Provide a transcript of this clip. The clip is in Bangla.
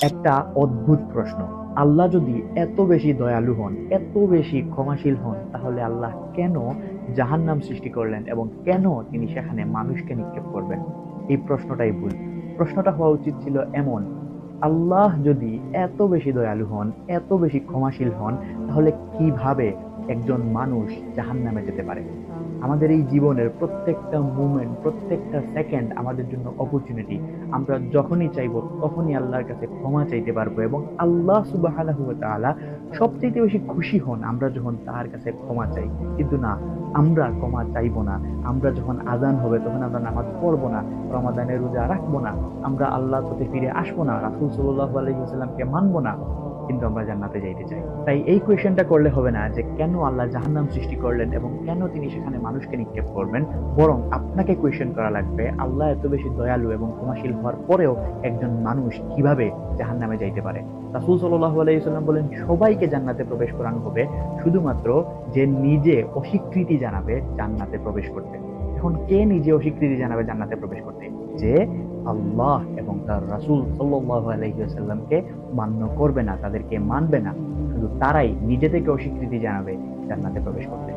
একটা অদ্ভুত প্রশ্ন। আল্লাহ যদি এত বেশি দয়ালু হন, এত বেশি ক্ষমাশীল হন, তাহলে আল্লাহ কেন জাহান্নাম সৃষ্টি করলেন এবং কেন তিনি সেখানে মানুষকে নিক্ষেপ করবেন? এই প্রশ্নটাই ভুল। প্রশ্নটা হওয়া উচিত ছিল এমন: আল্লাহ যদি এত বেশি দয়ালু হন, এত বেশি ক্ষমাশীল হন, তাহলে কিভাবে একজন মানুষ জাহান্নামে যেতে পারে? আমাদের এই জীবনের প্রত্যেকটা মুমেন্ট, প্রত্যেকটা সেকেন্ড আমাদের জন্য অপরচুনিটি। আমরা যখনই চাইবো তখনই আল্লাহর কাছে ক্ষমা চাইতে পারবো, এবং আল্লাহ সুবহানাহু ওয়া তাআলা সবচেয়ে বেশি খুশি হন আমরা যখন তার কাছে ক্ষমা চাই। কিন্তু না, আমরা ক্ষমা চাইবো না। আমরা যখন আজান হবে তখন আমরা নামাজ পড়বো না, রমাদানের রোজা রাখবো না, আমরা আল্লাহর পথে ফিরে আসবো না, রাসূল সাল্লাল্লাহু আলাইহি ওয়াসাল্লামকে মানবো না, কিন্তু আমরা জান্নাতে যাইতে চাই। তাই এই কোয়েশ্চেনটা করলে হবে না যে কেন আল্লাহ জাহান্নাম সৃষ্টি করলেন এবং কেন তিনি সেখানে মানুষকে নিক্ষেপ করবেন। বরং আপনাকে কোয়েশ্চেন করা লাগবে, আল্লাহ এত বেশি দয়ালু এবং ক্ষমাশীল হওয়ার পরেও একজন মানুষ কিভাবে জাহান্নামে যাইতে পারে? রাসূল সাল্লাল্লাহু আলাইহি ওয়াসাল্লাম বলেন, সবাইকে জান্নাতে প্রবেশ করানো হবে, শুধুমাত্র যে নিজে অস্বীকৃতি জানাবে জান্নাতে প্রবেশ করতে। এখন কে নিজে অস্বীকৃতি জানাবে জান্নাতে প্রবেশ করতে? যে আল্লাহ এবং তার রাসূল সাল্লাল্লাহু আলাইহি ওয়াসাল্লামকে মান্য করবে না, তাদেরকে মানবে না, শুধু তারাই নিজে থেকে অস্বীকৃতি জানাবে জান্নাতে প্রবেশ করতে।